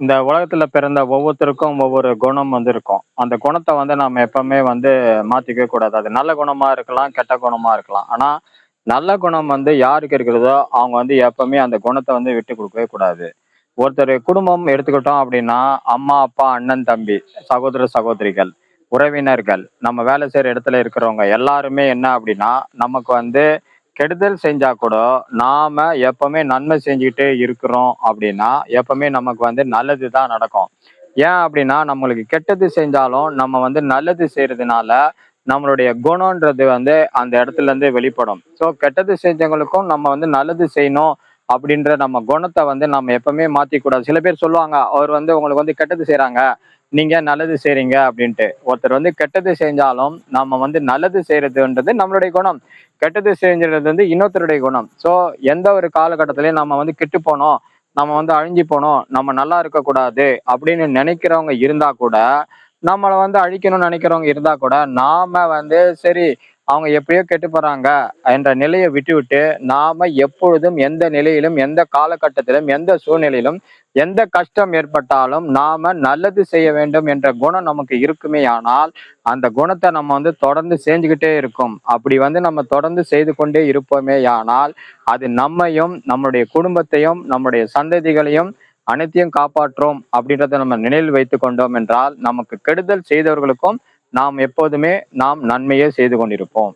இந்த உலகத்துல பிறந்த ஒவ்வொருத்தருக்கும் ஒவ்வொரு குணம் வந்து இருக்கும். அந்த குணத்தை வந்து நம்ம எப்பவுமே வந்து மாத்திக்கவே கூடாது. அது நல்ல குணமா இருக்கலாம், கெட்ட குணமா இருக்கலாம். ஆனா நல்ல குணம் வந்து யாருக்கு இருக்கிறதோ அவங்க வந்து எப்பவுமே அந்த குணத்தை வந்து விட்டு கொடுக்கவே கூடாது. ஒருத்தர் குடும்பம் எடுத்துக்கிட்டோம் அப்படின்னா, அம்மா, அப்பா, அண்ணன், தம்பி, சகோதர, சகோதரிகள், உறவினர்கள், நம்ம வேலை செய்யற இடத்துல இருக்கிறவங்க எல்லாருமே என்ன அப்படின்னா, நமக்கு வந்து கெடுதல் செஞ்சா கூட நாம எப்பவுமே நன்மை செஞ்சுக்கிட்டே இருக்கிறோம் அப்படின்னா, எப்பவுமே நமக்கு வந்து நல்லது தான் நடக்கும். ஏன் அப்படின்னா, நம்மளுக்கு கெட்டது செஞ்சாலும் நம்ம வந்து நல்லது செய்யறதுனால நம்மளுடைய குணம்ன்றது வந்து அந்த இடத்துல இருந்து வெளிப்படும். ஸோ கெட்டது செஞ்சவங்களுக்கும் நம்ம வந்து நல்லது செய்யணும் அப்படின்ற நம்ம குணத்தை வந்து நம்ம எப்பவுமே மாத்திக்கூடாது. சில பேர் சொல்லுவாங்க, அவர் வந்து உங்களுக்கு வந்து கெட்டது செய்றாங்க, நீங்க நல்லது செய்றீங்க அப்படின்ட்டு. ஒருத்தர் வந்து கெட்டது செஞ்சாலும் நம்ம வந்து நல்லது செய்யறதுன்றது நம்மளுடைய குணம். கெட்டது செஞ்சுறது வந்து இன்னொருத்தருடைய குணம். ஸோ எந்த ஒரு காலகட்டத்திலயும் நம்ம வந்து கெட்டு போனோம், நம்ம வந்து அழிஞ்சு போனோம், நம்ம நல்லா இருக்கக்கூடாது அப்படின்னு நினைக்கிறவங்க இருந்தா கூட, நம்மள வந்து அழிக்கணும்னு நினைக்கிறவங்க இருந்தா கூட, நாம வந்து சரி அவங்க எப்படியோ கெட்டு போறாங்க என்ற நிலையை விட்டுவிட்டு, நாம எப்பொழுதும் எந்த நிலையிலும், எந்த காலகட்டத்திலும், எந்த சூழ்நிலையிலும், எந்த கஷ்டம் ஏற்பட்டாலும் நாம நல்லது செய்ய வேண்டும் என்ற குணம் நமக்கு இருக்குமேயானால், அந்த குணத்தை நம்ம வந்து தொடர்ந்து செஞ்சுக்கிட்டே இருக்கும். அப்படி வந்து நம்ம தொடர்ந்து செய்து கொண்டே இருப்போமேயானால், அது நம்மையும், நம்முடைய குடும்பத்தையும், நம்முடைய சந்ததிகளையும் அனைத்தையும் காப்பாற்றும் அப்படின்றத நம்ம நினைவில் வைத்துக் கொண்டோம் என்றால், நமக்கு கெடுதல் செய்தவர்களுக்கும் நாம் எப்போதுமே நாம் நன்மையே செய்து கொண்டிருப்போம்.